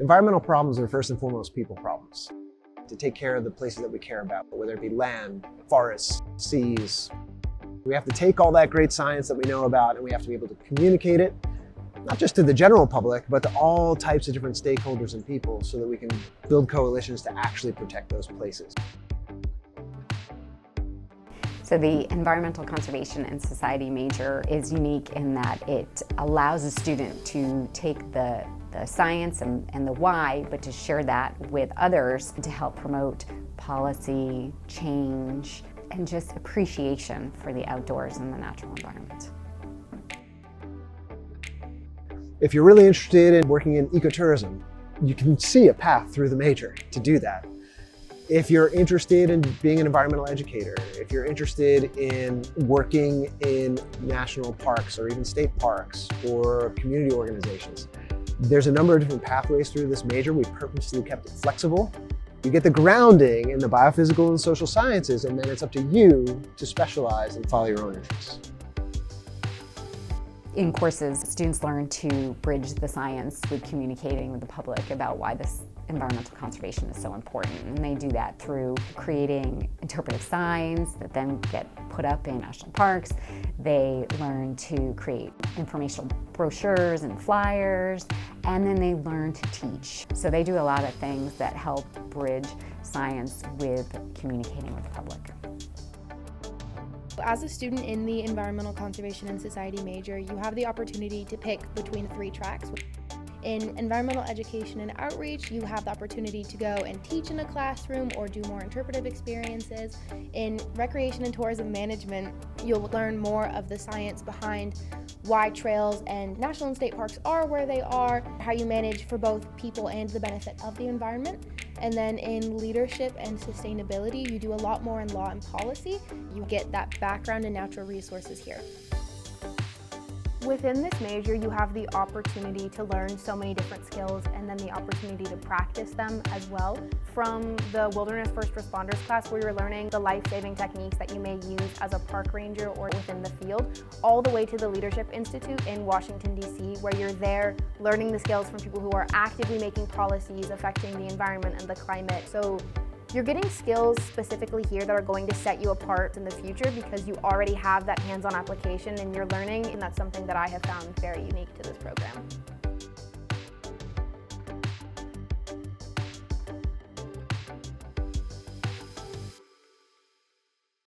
Environmental problems are first and foremost people problems. To take care of the places that we care about, whether it be land, forests, seas. We have to take all that great science that we know about and we have to be able to communicate it, not just to the general public, but to all types of different stakeholders and people so that we can build coalitions to actually protect those places. So the environmental conservation and society major is unique in that it allows a student to take the science and the why, but to share that with others to help promote policy, change, and just appreciation for the outdoors and the natural environment. If you're really interested in working in ecotourism, you can see a path through the major to do that. If you're interested in being an environmental educator, if you're interested in working in national parks or even state parks or community organizations, there's a number of different pathways through this major. We purposely kept it flexible. You get the grounding in the biophysical and social sciences, and then it's up to you to specialize and follow your own interests. In courses, students learn to bridge the science with communicating with the public about why this environmental conservation is so important. And they do that through creating interpretive signs that then get put up in national parks. They learn to create informational brochures and flyers, and then they learn to teach. So they do a lot of things that help bridge science with communicating with the public. As a student in the Environmental Conservation and Society major, you have the opportunity to pick between 3 tracks. In environmental education and outreach, you have the opportunity to go and teach in a classroom or do more interpretive experiences. In recreation and tourism management, you'll learn more of the science behind why trails and national and state parks are where they are, how you manage for both people and the benefit of the environment. And then in leadership and sustainability, you do a lot more in law and policy. You get that background in natural resources here. Within this major, you have the opportunity to learn so many different skills and then the opportunity to practice them as well. From the Wilderness First Responders class, where you're learning the life-saving techniques that you may use as a park ranger or within the field, all the way to the Leadership Institute in Washington, D.C., where you're there learning the skills from people who are actively making policies affecting the environment and the climate. So you're getting skills specifically here that are going to set you apart in the future because you already have that hands-on application and you're learning, and that's something that I have found very unique to this program.